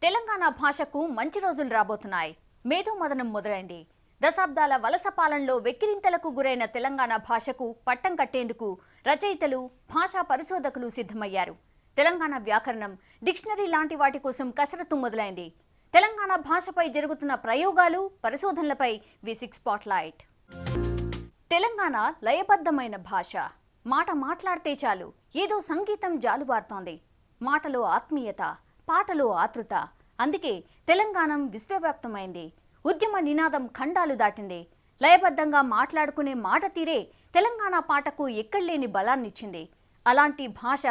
తెలంగాణ భాషకు మంచి రోజులు రాబోతున్నాయి. మేధో మదనం మొదలైంది. దశాబ్దాల వలస పాలనలో వెక్కిరింతలకు గురైన తెలంగాణ భాషకు పట్టం కట్టేందుకు రచయితలు, భాషా పరిశోధకులు సిద్ధమయ్యారు. తెలంగాణ వ్యాకరణం, డిక్షనరీ లాంటి వాటి కోసం కసరత్తు మొదలైంది. తెలంగాణ భాషపై జరుగుతున్న ప్రయోగాలు, పరిశోధనలపై వి6 స్పాట్లైట్. తెలంగాణ లయబద్ధమైన భాష. మాట మాట్లాడితే చాలు ఏదో సంగీతం జాలువారుతోంది. మాటలో ఆత్మీయత, పాటలో ఆతృత. అందుకే తెలంగాణ విశ్వవ్యాప్తమైంది. ఉద్యమ నినాదం ఖండాలు దాటింది. లయబద్ధంగా మాట్లాడుకునే మాట తీరే తెలంగాణ పాటకు ఎక్కడలేని బలాన్నిచ్చింది. అలాంటి భాష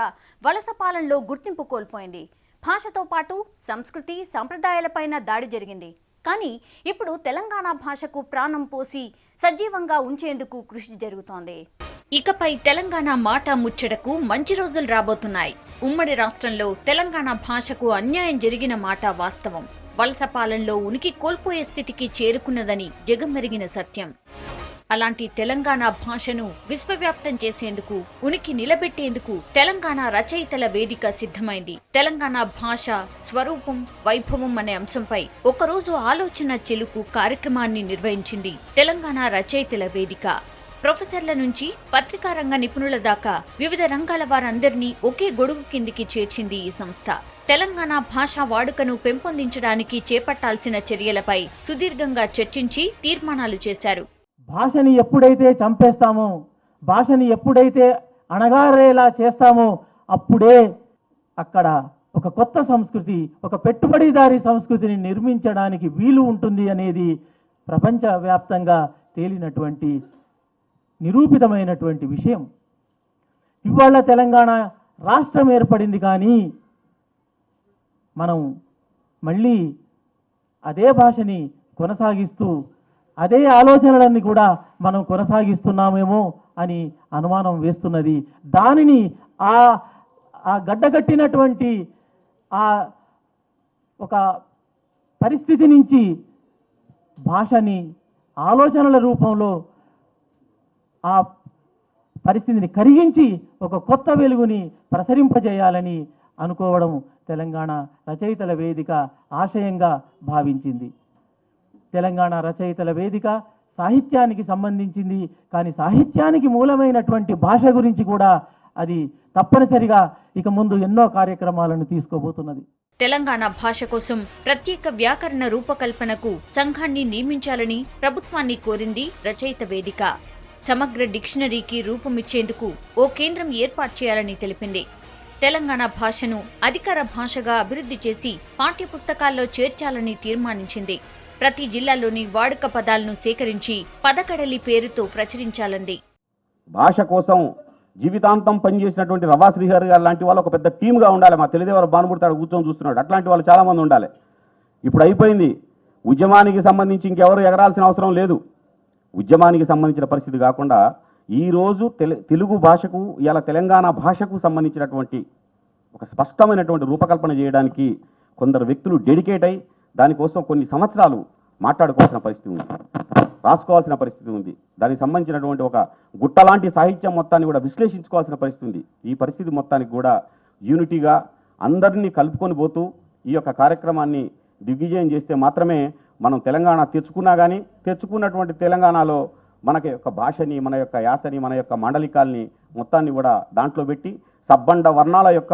వలస పాలనలో గుర్తింపు కోల్పోయింది. భాషతో పాటు సంస్కృతి, సంప్రదాయాలపైన దాడి జరిగింది. కానీ ఇప్పుడు తెలంగాణ భాషకు ప్రాణం పోసి సజీవంగా ఉంచేందుకు కృషి జరుగుతోంది. ఇకపై తెలంగాణ మాట ముచ్చటకు మంచి రోజులు రాబోతున్నాయి. ఉమ్మడి రాష్ట్రంలో తెలంగాణ భాషకు అన్యాయం జరిగిన మాట వాస్తవం. వలస పాలనలో ఉనికి కోల్పోయే స్థితికి చేరుకున్నదని జగమెరిగిన సత్యం. అలాంటి తెలంగాణ భాషను విశ్వవ్యాప్తం చేసేందుకు, ఉనికి నిలబెట్టేందుకు తెలంగాణ రచయితల వేదిక సిద్ధమైంది. తెలంగాణ భాష స్వరూపం, వైభవం అనే అంశంపై ఒకరోజు ఆలోచన చెలుకు కార్యక్రమాన్ని నిర్వహించింది తెలంగాణ రచయితల వేదిక. ప్రొఫెసర్ల నుంచి పత్రికా రంగ నిపుణుల దాకా వివిధ రంగాల వారందరినీ ఒకే గొడుగు కిందికి చేర్చింది ఈ సంస్థ. తెలంగాణ భాషా వాడుకను పెంపొందించడానికి చేపట్టాల్సిన చర్యలపై సుదీర్ఘంగా చర్చించి తీర్మానాలు చేశారు. భాషని ఎప్పుడైతే చంపేస్తామో, భాషని ఎప్పుడైతే అణగారేలా చేస్తామో అప్పుడే అక్కడ ఒక కొత్త సంస్కృతి, ఒక పెట్టుబడిదారీ సంస్కృతిని నిర్మించడానికి వీలు ఉంటుంది అనేది ప్రపంచవ్యాప్తంగా తేలినటువంటి నిరూపితమైనటువంటి విషయం. ఇవాళ తెలంగాణ రాష్ట్రం ఏర్పడింది, కానీ మనం మళ్ళీ అదే భాషని కొనసాగిస్తూ అదే ఆలోచనలన్నీ కూడా మనం కొనసాగిస్తున్నామేమో అని అనుమానం వేస్తున్నది. దానిని ఆ గడ్డగట్టినటువంటి ఆ ఒక పరిస్థితి నుంచి భాషని ఆలోచనల రూపంలో ఆ పరిస్థితిని కరిగించి ఒక కొత్త వెలుగుని ప్రసరింపజేయాలని అనుకోవడం తెలంగాణ రచయితల వేదిక ఆశయంగా భావించింది. తెలంగాణ రచయితల వేదిక సాహిత్యానికి సంబంధించింది, కానీ సాహిత్యానికి మూలమైనటువంటి భాష గురించి కూడా అది తప్పనిసరిగా ఇక ముందు ఎన్నో కార్యక్రమాలను తీసుకోబోతున్నది. తెలంగాణ భాష కోసం ప్రత్యేక వ్యాకరణ రూపకల్పనకు సంఘాన్ని నియమించాలని ప్రభుత్వాన్ని కోరింది రచయిత వేదిక. సమగ్ర డిక్షనరీకి రూపమిచ్చేందుకు ఓ కేంద్రం ఏర్పాటు చేయాలని తెలిపింది. తెలంగాణ భాషను అధికార భాషగా అభివృద్ధి చేసి పాఠ్యపుస్తకాల్లో చేర్చాలని తీర్మానించింది. ప్రతి జిల్లాలోని వాడుక పదాలను సేకరించి పదకడలి పేరుతో ప్రచురించాలంది. భాష కోసం జీవితాంతం పనిచేసినటువంటి రవా శ్రీహరి గారు లాంటి వాళ్ళు ఒక పెద్ద టీమ్గా ఉండాలి. మా తెలిదేవారు భానుమూర్తి కూర్చొని చూస్తున్నాడు. అట్లాంటి వాళ్ళు చాలామంది ఉండాలి. ఇప్పుడు అయిపోయింది. ఉద్యమానికి సంబంధించి ఇంకెవరు ఎగరాల్సిన అవసరం లేదు. ఉద్యమానికి సంబంధించిన పరిస్థితి కాకుండా ఈరోజు తెలుగు భాషకు, ఇలా తెలంగాణ భాషకు సంబంధించినటువంటి ఒక స్పష్టమైనటువంటి రూపకల్పన చేయడానికి కొందరు వ్యక్తులు డెడికేట్ అయి దానికోసం కొన్ని సంవత్సరాలు మాట్లాడుకోవాల్సిన పరిస్థితి ఉంది, రాసుకోవాల్సిన పరిస్థితి ఉంది. దానికి సంబంధించినటువంటి ఒక గుట్టలాంటి సాహిత్యం మొత్తాన్ని కూడా విశ్లేషించుకోవాల్సిన పరిస్థితి ఉంది. ఈ పరిస్థితి మొత్తానికి కూడా యూనిటీగా అందరినీ కలుపుకొని పోతూ ఈ యొక్క కార్యక్రమాన్ని దిగ్విజయం చేస్తే మాత్రమే మనం తెలంగాణ తెచ్చుకున్నా కానీ, తెచ్చుకున్నటువంటి తెలంగాణలో మన యొక్క భాషని, మన యొక్క యాసని, మన యొక్క మాండలికాల్ని మొత్తాన్ని కూడా దాంట్లో పెట్టి సబ్బండ వర్ణాల యొక్క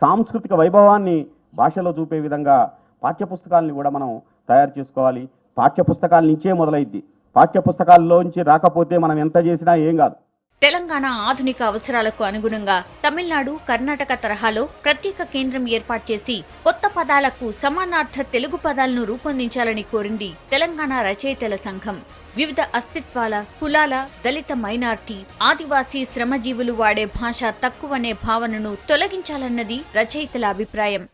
సాంస్కృతిక వైభవాన్ని భాషలో చూపే విధంగా పాఠ్యపుస్తకాలని కూడా మనం తయారు చేసుకోవాలి. పాఠ్యపుస్తకాల నుంచే మొదలైద్ది. పాఠ్యపుస్తకాల్లోంచి రాకపోతే మనం ఎంత చేసినా ఏం కాదు. తెలంగాణ ఆధునిక అవసరాలకు అనుగుణంగా తమిళనాడు, కర్ణాటక తరహాలో ప్రత్యేక కేంద్రం ఏర్పాటు చేసి కొత్త పదాలకు సమానార్థ తెలుగు పదాలను రూపొందించాలని కోరింది తెలంగాణ రచయితల సంఘం. వివిధ అస్తిత్వాల, కులాల, దళిత మైనార్టీ, ఆదివాసీ శ్రమజీవులు వాడే భాష తక్కువనే భావనను తొలగించాలన్నది రచయితల అభిప్రాయం.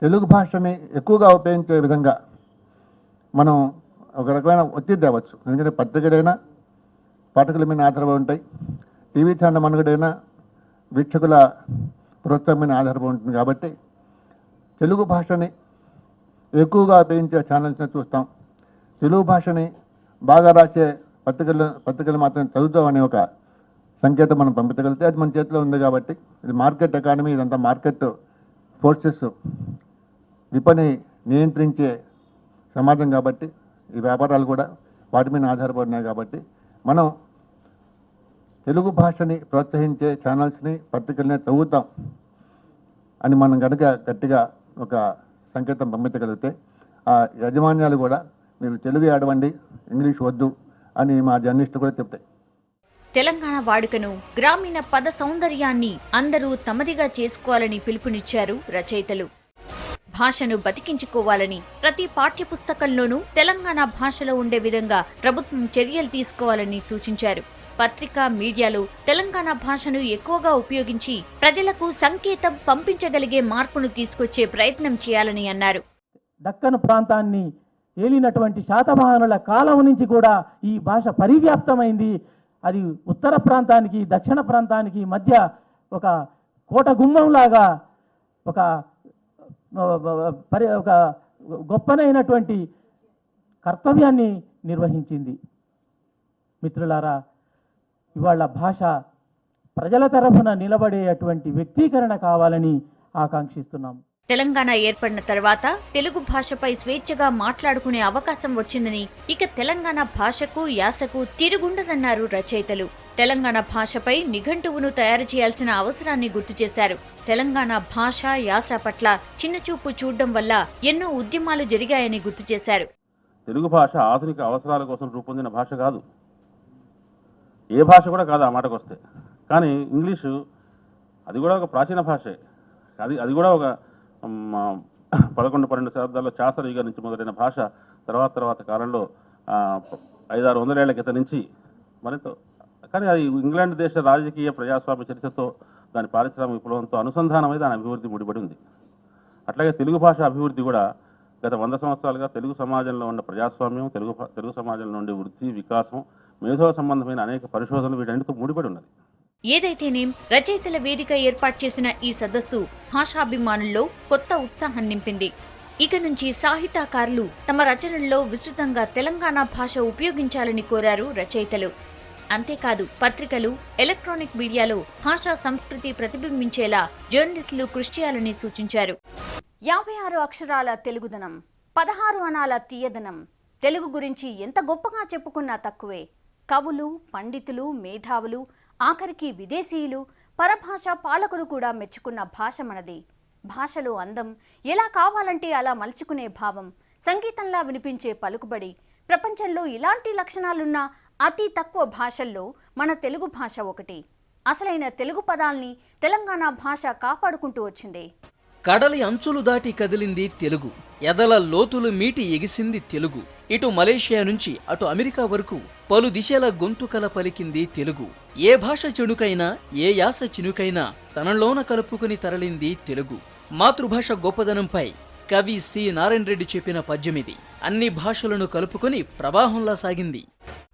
తెలుగు భాషని ఎక్కువగా ఉపయోగించే విధంగా మనం ఒక రకమైన ఒత్తిడి తేవచ్చు. ఎందుకంటే పత్రికలైనా పాఠకుల మీద ఆధారపడి ఉంటాయి, టీవీ ఛానల్ మనుగడైనా వీక్షకుల ప్రోత్సాహం మీద ఆధారపడి ఉంటుంది. కాబట్టి తెలుగు భాషని ఎక్కువగా ఉపయోగించే ఛానల్స్ని చూస్తాం. తెలుగు భాషని బాగా రాసే పత్రికలు మాత్రం చదువుతామనే ఒక సంకేతం మనం పంపించగలిగితే అది మన చేతిలో ఉంది. కాబట్టి ఇది మార్కెట్ ఎకానమీ, ఇదంతా మార్కెట్ ఫోర్సెస్, విపణి నియంత్రించే సమాజం కాబట్టి ఈ వ్యాపారాలు కూడా వాటి మీద ఆధారపడినాయి కాబట్టి మనం తెలుగు భాషని ప్రోత్సహించే ఛానల్స్ని పత్రికల్ని చదువుతాం అని మనం కనుక గట్టిగా ఒక సంకేతం పంపించగలిగితే ఆ యాజమాన్యాలు కూడా మీరు తెలుగు ఆడవండి, ఇంగ్లీష్ వద్దు అని మా జర్నలిస్టు కూడా చెప్తాయి. తెలంగాణ వాడుకను, గ్రామీణ పద సౌందర్యాన్ని అందరూ తమదిగా చేసుకోవాలని పిలుపునిచ్చారు రచయితలు. భాషను బతికించుకోవాలని ప్రతి పాఠ్యపుస్తకంలోనూ తెలంగాణ భాషలో ఉండే విధంగా ప్రభుత్వం చర్యలు తీసుకోవాలని సూచించారు. పత్రికా, మీడియాలో తెలంగాణ భాషను ఎక్కువగా ఉపయోగించి ప్రజలకు సంకేతం పంపించగలిగే మార్పును తీసుకొచ్చే ప్రయత్నం చేయాలని అన్నారు. దక్కను ప్రాంతాన్ని ఏలినటువంటి శాతవాహనుల కాలం నుంచి కూడా ఈ భాష పరివ్యాప్తమైంది. అది ఉత్తర ప్రాంతానికి, దక్షిణ ప్రాంతానికి మధ్య ఒక కోట గుమ్మంలాగా ఒక గొప్పనైనటువంటి కర్తవ్యాన్ని నిర్వహించింది. మిత్రులారా, ఇవాళ భాష ప్రజల తరఫున నిలబడేటువంటి వ్యక్తీకరణ కావాలని ఆకాంక్షిస్తున్నాం. తెలంగాణ ఏర్పడిన తర్వాత తెలుగు భాషపై స్వేచ్ఛగా మాట్లాడుకునే అవకాశం వచ్చిందని, ఇక తెలంగాణ భాషకు, యాసకు తిరుగుండదన్నారు రచయితలు. తెలంగాణ భాషపై నిఘంటువును తయారు చేయాల్సిన అవసరాన్ని గుర్తు చేశారు. తెలంగాణ భాష, యాస పట్ల చిన్నచూపు చూడడం వల్ల ఎన్నో ఉద్యమాలు జరిగాయని గుర్తు చేశారు. తెలుగు భాష ఆధునిక అవసరాల కోసం రూపొందిన భాష కాదు, ఏ భాష కూడా కాదు ఆ మాటకు వస్తే. కానీ ఇంగ్లీషు అది కూడా ఒక ప్రాచీన భాషే. అది కూడా ఒక 11-12 శతాబ్దాల్లో చాసర యుగం నుంచి మొదలైన భాష తర్వాత కాలంలో 500-600 ఏళ్ల క్రితం నుంచి మరింత. కానీ అది ఇంగ్లాండ్ దేశ రాజకీయ ప్రజాస్వామ్య చరిత్రతో, దాని పారిశ్రామిక విప్లవంతో అనుసంధానమై దాని అభివృద్ధి ముడిపడి ఉంది. అట్లాగే తెలుగు భాష అభివృద్ధి కూడా గత 100 సంవత్సరాలుగా తెలుగు సమాజంలో ఉన్న ప్రజాస్వామ్యం, తెలుగు సమాజంలో ఉండే వృద్ధి, వికాసం, మేధో సంబంధమైన అనేక పరిశోధనలు వీటన్నిటితో ముడిపడి ఉన్నది. ఏదైతేనేం రచయితల వేదిక ఏర్పాటు చేసిన ఈ సదస్సు భాషాభిమానుల్లో కొత్త ఉత్సాహం నింపింది. ఇక నుంచి సాహిత్యకారులు తమ రచనల్లో విస్తృతంగా తెలంగాణ భాష ఉపయోగించాలని కోరారు రచయితలు. అంతేకాదు, పత్రికలు, ఎలక్ట్రానిక్ మీడియాలో భాషా సంస్కృతి ప్రతిబింబించేలా జర్నలిస్టులు కృషి చేయాలని సూచించారు. 56 అక్షరాల తెలుగుదనం, 16 అనాల తీయదనం. తెలుగు గురించి ఎంత గొప్పగా చెప్పుకున్నా తక్కువే. కవులు, పండితులు, మేధావులు, ఆఖరికి విదేశీయులు, పరభాష పాలకులు కూడా మెచ్చుకున్న భాష మనది. భాషలో అందం ఎలా కావాలంటే అలా మలుచుకునే భావం, సంగీతంలా వినిపించే పలుకుబడి, ప్రపంచంలో ఇలాంటి లక్షణాలున్న అతి తక్కువ భాషల్లో మన తెలుగు భాష ఒకటి. అసలైన తెలుగు పదాల్ని తెలంగాణ భాష కాపాడుకుంటూ వచ్చింది. కడలి అంచులు దాటి కదిలింది తెలుగు, ఎదల లోతులు మీటి ఎగిసింది తెలుగు. ఇటు మలేషియా నుంచి అటు అమెరికా వరకు పలు దిశల గొంతుకల పలికింది తెలుగు. ఏ భాష చెడుకైనా, ఏ యాస చినుకైనా తనలోన కలుపుకుని తరలింది తెలుగు. మాతృభాష గొప్పదనంపై కవి సి నారాయణ రెడ్డి చెప్పిన పద్యమిది. అన్ని భాషలను కలుపుకొని ప్రవాహంలా సాగింది.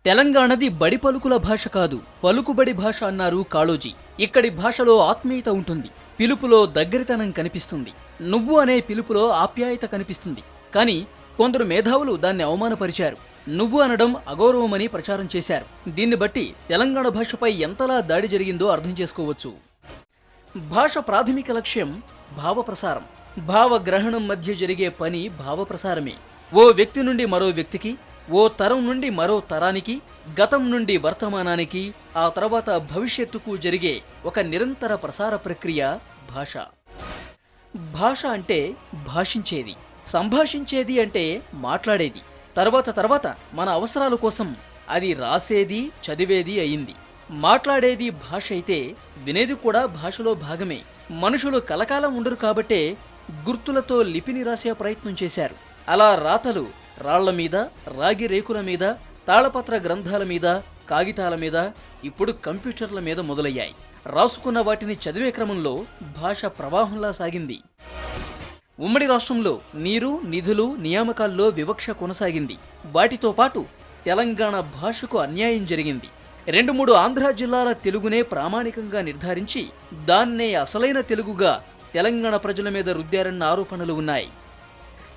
తెలంగాణది బడి పలుకుల భాష కాదు, పలుకుబడి భాష అన్నారు కాళోజీ. ఇక్కడి భాషలో ఆత్మీయత ఉంటుంది, పిలుపులో దగ్గరితనం కనిపిస్తుంది, నువ్వు అనే పిలుపులో ఆప్యాయత కనిపిస్తుంది. కానీ కొందరు మేధావులు దాన్ని అవమానపరిచారు, నువ్వు అనడం అగౌరవమని ప్రచారం చేశారు. దీన్ని బట్టి తెలంగాణ భాషపై ఎంతలా దాడి జరిగిందో అర్థం చేసుకోవచ్చు. భాష ప్రాథమిక లక్ష్యం భావప్రసారం. భావగ్రహణం మధ్య జరిగే పని భావప్రసారమే. ఓ వ్యక్తి నుండి మరో వ్యక్తికి, ఓ తరం నుండి మరో తరానికి, గతం నుండి వర్తమానానికి, ఆ తర్వాత భవిష్యత్తుకు జరిగే ఒక నిరంతర ప్రసార ప్రక్రియ భాష. భాష అంటే భాషించేది, సంభాషించేది అంటే మాట్లాడేది. తర్వాత మన అవసరాల కోసం అది రాసేది, చదివేది అయింది. మాట్లాడేది భాష అయితే వినేది కూడా భాషలో భాగమే. మనుషులు కలకాలం ఉండరు కాబట్టే గుర్తులతో లిపిని రాసే ప్రయత్నం చేశారు. అలా రాతలు రాళ్ల మీద, రాగి రేకుల మీద, తాళపత్ర గ్రంథాల మీద, కాగితాల మీద, ఇప్పుడు కంప్యూటర్ల మీద మొదలయ్యాయి. రాసుకున్న వాటిని చదివే క్రమంలో భాష ప్రవాహంలా సాగింది. ఉమ్మడి రాష్ట్రంలో నీరు, నిధులు, నియామకాల్లో వివక్ష కొనసాగింది. వాటితో పాటు తెలంగాణ భాషకు అన్యాయం జరిగింది. 2-3 ఆంధ్ర జిల్లాల తెలుగునే ప్రామాణికంగా నిర్ధారించి దాన్నే అసలైన తెలుగుగా తెలంగాణ ప్రజల మీద రుద్దారన్న ఆరోపణలు ఉన్నాయి.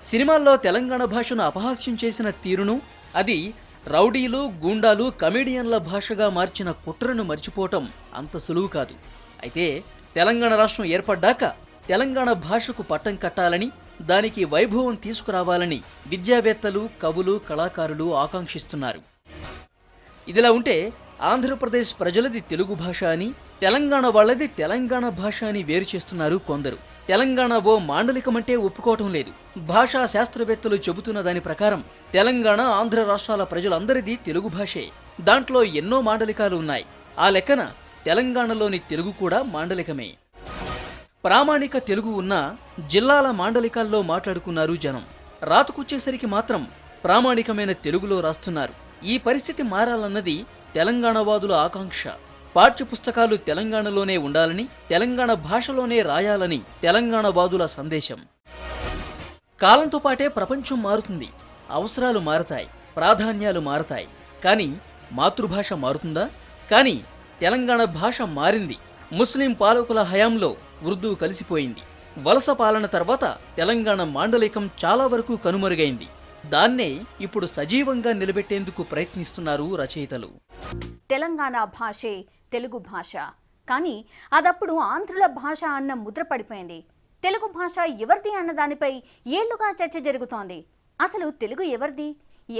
సినిమాల్లో తెలంగాణ భాషను అపహాస్యం చేసిన తీరును, అది రౌడీలు, గూండాలు, కమెడియన్ల భాషగా మార్చిన కుట్రను మర్చిపోవటం అంత సులువు కాదు. అయితే తెలంగాణ రాష్ట్రం ఏర్పడ్డాక తెలంగాణ భాషకు పట్టం కట్టాలని దానికి వైభవం తీసుకురావాలని విద్యావేత్తలు, కవులు, కళాకారులు ఆకాంక్షిస్తున్నారు. ఇదిలా ఉంటే ఆంధ్రప్రదేశ్ ప్రజలది తెలుగు భాష అని, తెలంగాణ వాళ్ళది తెలంగాణ భాష అని వేరు చేస్తున్నారు కొందరు. తెలంగాణ ఓ మాండలికమంటే ఒప్పుకోవటం లేదు. భాషా శాస్త్రవేత్తలు చెబుతున్న దాని ప్రకారం తెలంగాణ, ఆంధ్ర రాష్ట్రాల ప్రజలందరిది తెలుగు భాషే. దాంట్లో ఎన్నో మాండలికాలు ఉన్నాయి. ఆ లెక్కన తెలంగాణలోని తెలుగు కూడా మాండలికమే. ప్రామాణిక తెలుగు ఉన్న జిల్లాల మాండలికాల్లో మాట్లాడుకున్నారు జనం. రాతకొచ్చేసరికి మాత్రం ప్రామాణికమైన తెలుగులో రాస్తున్నారు. ఈ పరిస్థితి మారాలన్నది తెలంగాణవాదుల ఆకాంక్ష. పాఠ్యపుస్తకాలు తెలంగాణలోనే ఉండాలని, తెలంగాణ భాషలోనే రాయాలని తెలంగాణవాదుల సందేశం. కాలంతో పాటే ప్రపంచం మారుతుంది, అవసరాలు మారతాయి, ప్రాధాన్యాలు మారతాయి. కానీ మాతృభాష మారుతుందా? కానీ తెలంగాణ భాష మారింది. ముస్లిం పాలకుల హయాంలో ఉర్దూ కలిసిపోయింది. వలస పాలన తర్వాత తెలంగాణ మాండలికం చాలా వరకు కనుమరుగైంది. దాన్నే ఇప్పుడు సజీవంగా నిలబెట్టేందుకు ప్రయత్నిస్తున్నారు రచయితలు. తెలంగాణ భాషే తెలుగు భాష, కానీ అదప్పుడు ఆంధ్రుల భాష అన్న ముద్ర పడిపోయింది. తెలుగు భాష ఎవరిది అన్న దానిపై ఏళ్లుగా చర్చ జరుగుతోంది. అసలు తెలుగు ఎవరిది,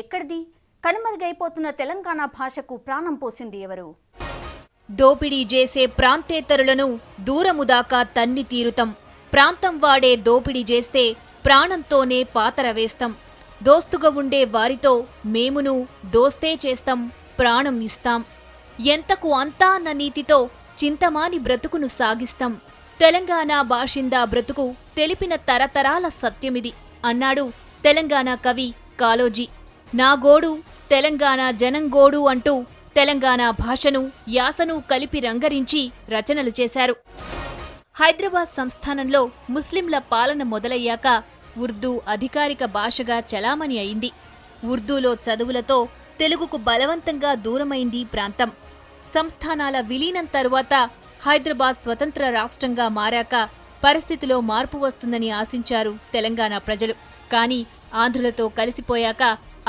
ఎక్కడిది? కనుమరుగైపోతున్న తెలంగాణ భాషకు ప్రాణం పోసింది ఎవరు? దోపిడీ చేసే ప్రాంతేతరులను దూరము దాకా తన్ని తీరుతాం. ప్రాంతం వాడే దోపిడీ చేస్తే ప్రాణంతోనే పాతర వేస్తాం. దోస్తుగా ఉండే వారితో మేమును దోస్తే చేస్తాం, ప్రాణం ఇస్తాం. ఎంతకు అంతా అన్న నీతితో చింతమాని బ్రతుకును సాగిస్తాం. తెలంగాణ బాషిందా బ్రతుకు తెలిపిన తరతరాల సత్యమిది అన్నాడు తెలంగాణ కవి కాళోజీ. నా గోడు తెలంగాణ జనంగోడు అంటూ తెలంగాణ భాషను, యాసను కలిపి రంగరించి రచనలు చేశారు. హైదరాబాద్ సంస్థానంలో ముస్లింల పాలన మొదలయ్యాక ఉర్దూ అధికారిక భాషగా చలామణి అయింది. ఉర్దూలో చదువులతో తెలుగుకు బలవంతంగా దూరమైంది ప్రాంతం. సంస్థానాల విలీనం తరువాత హైదరాబాద్ స్వతంత్ర రాష్ట్రంగా మారాక పరిస్థితిలో మార్పు వస్తుందని ఆశించారు తెలంగాణ ప్రజలు. కానీ ఆంధ్రులతో కలిసిపోయాక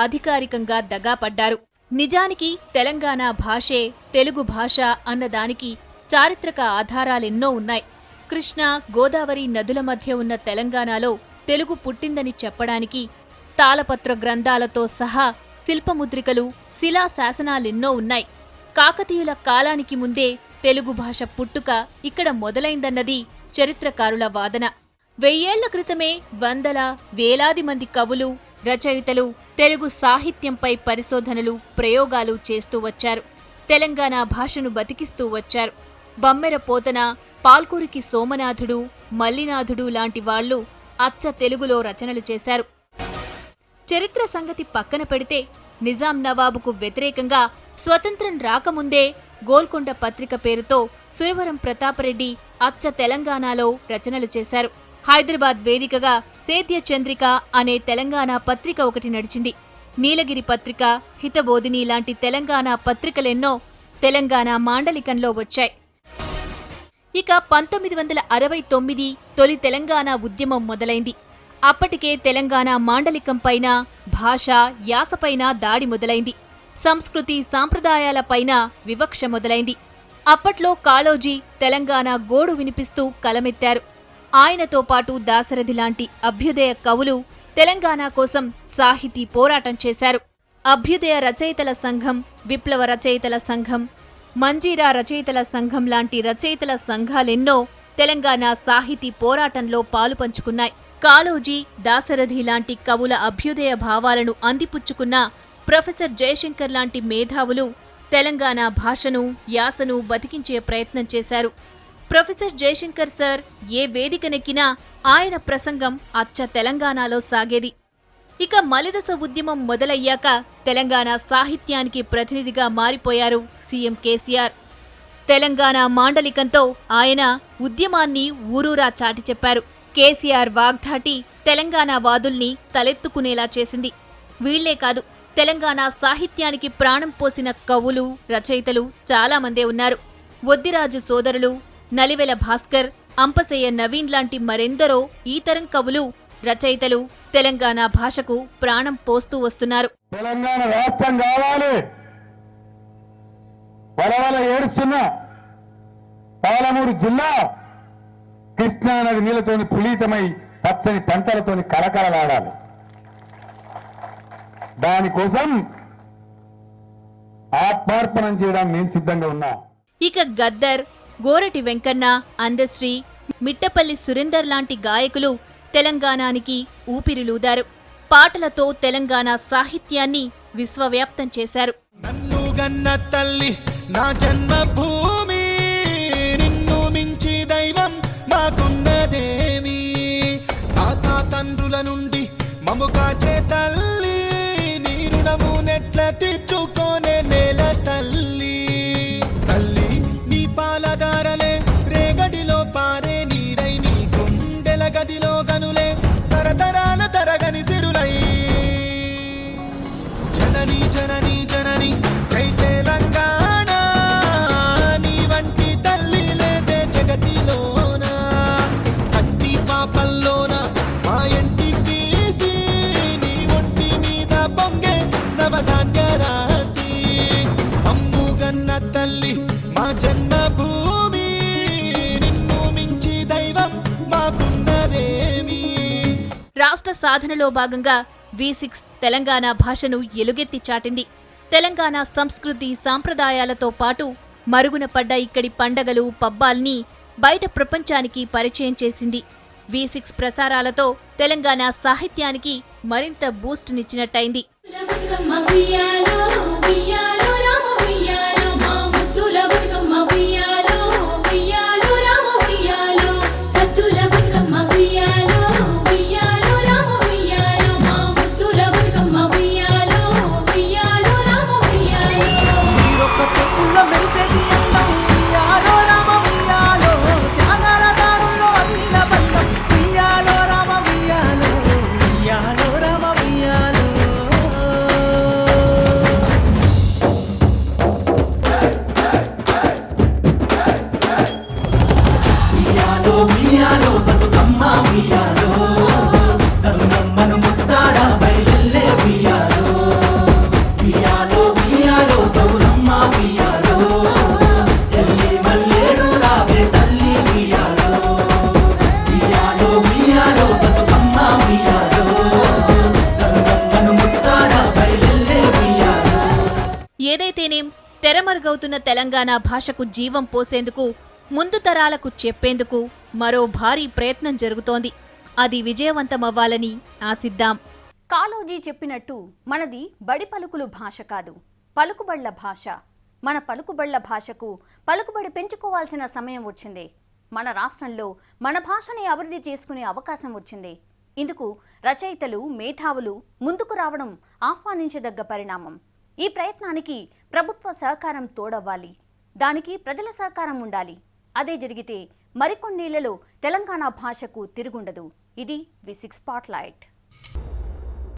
అధికారికంగా దగాపడ్డారు. నిజానికి తెలంగాణ భాషే తెలుగు భాష అన్నదానికి చారిత్రక ఆధారాలెన్నో ఉన్నాయి. కృష్ణా, గోదావరి నదుల మధ్య ఉన్న తెలంగాణలో తెలుగు పుట్టిందని చెప్పడానికి తాళపత్ర గ్రంథాలతో సహా శిల్పముద్రికలు, శిలా శాసనాలెన్నో ఉన్నాయి. కాకతీయుల కాలానికి ముందే తెలుగు భాష పుట్టుక ఇక్కడ మొదలైందన్నది చరిత్రకారుల వాదన. 1000 ఏళ్ల క్రితమే వందల, వేలాది మంది కవులు, రచయితలు తెలుగు సాహిత్యంపై పరిశోధనలు, ప్రయోగాలు చేస్తూ వచ్చారు. తెలంగాణ భాషను బతికిస్తూ వచ్చారు. బమ్మెర పోతన, పాల్కురికి సోమనాథుడు, మల్లినాథుడు లాంటి వాళ్లు అచ్చ తెలుగులో రచనలు చేశారు. చరిత్ర సంగతి పక్కన పెడితే నిజాం నవాబుకు వ్యతిరేకంగా స్వతంత్రం రాకముందే గోల్కొండ పత్రిక పేరుతో సురవరం ప్రతాపరెడ్డి అచ్చ తెలంగాణలో రచనలు చేశారు. హైదరాబాద్ వేదికగా సేద్య చంద్రిక అనే తెలంగాణ పత్రిక ఒకటి నడిచింది. నీలగిరి పత్రిక, హితబోధిని లాంటి తెలంగాణ పత్రికలెన్నో తెలంగాణ మాండలికంలో వచ్చాయి. ఇక 1969 తొలి తెలంగాణ ఉద్యమం మొదలైంది. అప్పటికే తెలంగాణ మాండలికం పైన, భాష, యాసపైన దాడి మొదలైంది. సంస్కృతి, సాంప్రదాయాలపైన వివక్ష మొదలైంది. అప్పట్లో కాళోజీ తెలంగాణ గోడు వినిపిస్తూ కలమెత్తారు. ఆయనతో పాటు దాశరథి లాంటి అభ్యుదయ కవులు తెలంగాణ కోసం సాహితీ పోరాటం చేశారు. అభ్యుదయ రచయితల సంఘం, విప్లవ రచయితల సంఘం, మంజీరా రచయితల సంఘం లాంటి రచయితల సంఘాలెన్నో తెలంగాణ సాహితీ పోరాటంలో పాలుపంచుకున్నాయి. కాళోజీ, దాశరథి లాంటి కవుల అభ్యుదయ భావాలను అందిపుచ్చుకున్న ప్రొఫెసర్ జయశంకర్ లాంటి మేధావులు తెలంగాణ భాషను, యాసను బతికించే ప్రయత్నం చేశారు. ప్రొఫెసర్ జయశంకర్ సార్ ఏ వేదికనెక్కినా ఆయన ప్రసంగం అచ్చ తెలంగాణలో సాగేది. ఇక మలిదశ ఉద్యమం మొదలయ్యాక తెలంగాణ సాహిత్యానికి ప్రతినిధిగా మారిపోయారు సీఎం కేసీఆర్. తెలంగాణ మాండలికంతో ఆయన ఉద్యమాన్ని ఊరూరా చాటి చెప్పారు. కేసీఆర్ వాగ్ధాటి తెలంగాణ వాదుల్ని తలెత్తుకునేలా చేసింది. వీళ్లే కాదు, తెలంగాణ సాహిత్యానికి ప్రాణం పోసిన కవులు, రచయితలు చాలా మందే ఉన్నారు. వద్దిరాజు సోదరులు, నలివెల భాస్కర్, అంపశయ్య నవీన్ లాంటి మరెందరో ఈ తరం కవులు, రచయితలు తెలంగాణ భాషకు ప్రాణం పోస్తూ వస్తున్నారు. తెలంగాణ రాష్ట్రం కావాలి, వలవల ఏడుస్తున్న పాలమూరు జిల్లా కృష్ణానది నీళ్లతోని పులీతమై పచ్చని పంటలతోని కలకలలాడాలి. దానికోసం ఆత్మార్పణం చేయడం మేము సిద్ధంగా ఉన్నాం. ఇక గద్దర్, గోరటి వెంకన్న, అందశ్రీ, మిట్టపల్లి సురేందర్ లాంటి గాయకులు తెలంగాణానికి ఊపిరిలూదారు. పాటలతో తెలంగాణ సాహిత్యాన్ని విశ్వవ్యాప్తం చేశారు. నన్ను గన్న తల్లి నా జన్మభూమి, నిన్ను మించి దైవం మాకున్నదేమి, తాత తండ్రుల నుండి మము కాచే తల్లి, నీ రుణము నెట్ల తీర్చుకోనే నేల తల్లి. తల్లి నీ పాలదారలే రేగడిలో పారే నీరై, నీ గుండెల గదిలో గనులే తరతరాల తరగని సిరులై. జనని జనని జనని జై తెలంగాణ, నీ వంటి తల్లి లేదే జగతిలోన. కంటి పాపల్లోన మా ఇంటికి నీ ఒంటి మీద పొంగే నవధాన్య రాసి, అమ్ముగన్న తల్లి మా జన్మభూమి, నిన్ను మించి దైవం మాకున్నదేమి. రాష్ట్ర సాధనలో భాగంగా V6 తెలంగాణ భాషను ఎలుగెత్తి చాటింది. తెలంగాణ సంస్కృతి సాంప్రదాయాలతో పాటు మరుగున పడ్డ ఇక్కడి పండగలు, పబ్బాల్ని బయట ప్రపంచానికి పరిచయం చేసింది. V6 ప్రసారాలతో తెలంగాణ సాహిత్యానికి మరింత బూస్ట్నిచ్చినట్టయింది. ఏదైతేనేం తెరమరుగవుతున్న తెలంగాణ భాషకు జీవం పోసేందుకు, ముందు తరాలకు చెప్పేందుకు మరో భారీ ప్రయత్నం జరుగుతోంది. అది విజయవంతమవ్వాలని ఆశిద్దాం. కాళోజీ చెప్పినట్టు మనది బడి పలుకులు భాష కాదు, పలుకుబళ్ల భాష. మన పలుకుబళ్ల భాషకు పలుకుబడి పెంచుకోవాల్సిన సమయం వచ్చింది. మన రాష్ట్రంలో మన భాషని అభివృద్ధి చేసుకునే అవకాశం వచ్చింది. ఇందుకు రచయితలు, మేధావులు ముందుకు రావడం ఆహ్వానించదగ్గ పరిణామం. ఈ ప్రయత్నానికి ప్రభుత్వ సహకారం తోడవ్వాలి. దానికి ప్రజల సహకారం ఉండాలి. అదే జరిగితే మరికొన్నేళ్లలో తెలంగాణ భాషకు తిరుగుండదు. ఇది V6 స్పాట్లైట్.